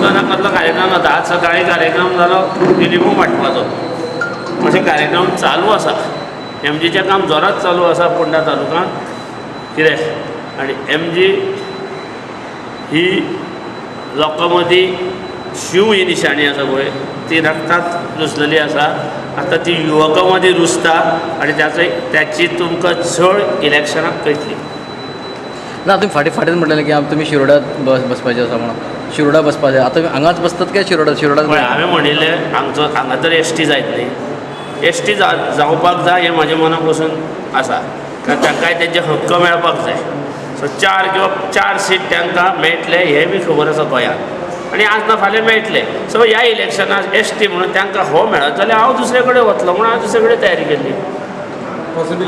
मतदानाक कसलो कार्यक्रम जाता आज सकाळी कार्यक्रम जालो युनिफॉर्म वांटपाचो अशे कार्यक्रम चालू आसा एमजीचें काम जोरात चालू आसा फोंडा तालुक्यांत कितें आनी एमजी ही लोकां मदीं शिव ही निशाणी आसा पळय ती रक्तांत रुजलेली आसा आतां ती युवकां मदीं रुजता आनी त्याची तुमकां चड इलेक्शनाक कळटली ना तुम्ही फाटीं म्हटलें की तुमी शिरोड्यात बसपाचें आसा म्हणून शिरोडा बसपाचें आतां हांगाच बसतात काय शिरोड्यात पळय हांवें म्हणिल्लें हांगा तर एसटी जायत न्ही एसटी जावपाक जाय हें म्हाज्या मनाक पसून आसा कारण तांकांय तेंचे हक्क मेळपाक जाय सो 4 किंवा 4 सीट तांकां मेळटले हें बी खबर आसा गोंयांत आनी आज ना फाल्यां मेळटले सो ह्या इलेक्शनाक एसटी म्हणून तांकां हो मेळत जाल्यार हांव दुसरे कडेन वतलो म्हणून हांवें दुसरे कडेन तयारी केल्ली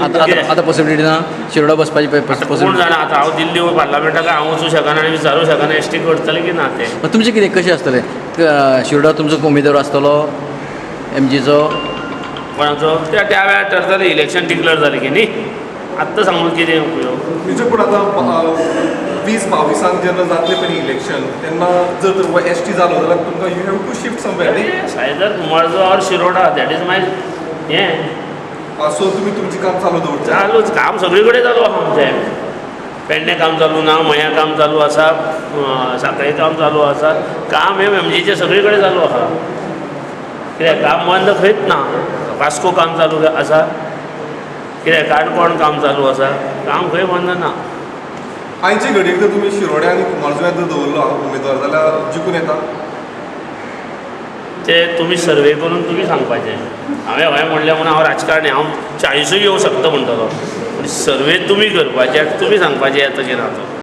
आतां पॉसिबिलिटी ना शिरोडा बसपाची कोण जाणा आतां हांव दिल्ली पार्लमेंटाक हांव वचूं शकना आनी विचारूं शकना एसटी करतले की ना तें तुमचें कितें कशें आसतलें शिरोडा तुमचो उमेदवार आसतलो एमजीचो कोणाचो त्या वेळार ठरतलें इलेक्शन डिक्लेअर जालें की न्ही आत्तां सांगून कितें उपयोग म्हणजे पूण आतां 2022 जेन्ना जातलें पळय इलेक्शन तेन्ना जर एसटी जालो जाल्यार तुमकां you have to shift somewhere न्ही सायदर मर्ज or Shiroda that is my हें सो तुमी तुमचें काम चालू दवरता चालूच काम सगळे कडेन चालू आसा आमचें पेडणे काम चालू ना मया काम चालू आसा सांखळे काम चालू आसा काम हे एमजीचें सगळे कडेन चालू आसा कित्याक काम बंद खंयच ना वास्को काम चालू आसा कित्याक काणकोण काम चालू आसा काम खंय बंद ना आयचे घडयेक जर तुमी शिरोड्या आनी कुमारजुव्यां जर दवरलो उमेदवार जाल्यार जिखून येता ते तुमी सर्वे करून तुमी सांगपाचें हांवें म्हणलें म्हणून हांव राजकारणी हांव 40 येवं शकता म्हणटलो सर्वे तुमी करपाचे तुमी सांगपाचें येता की ना तो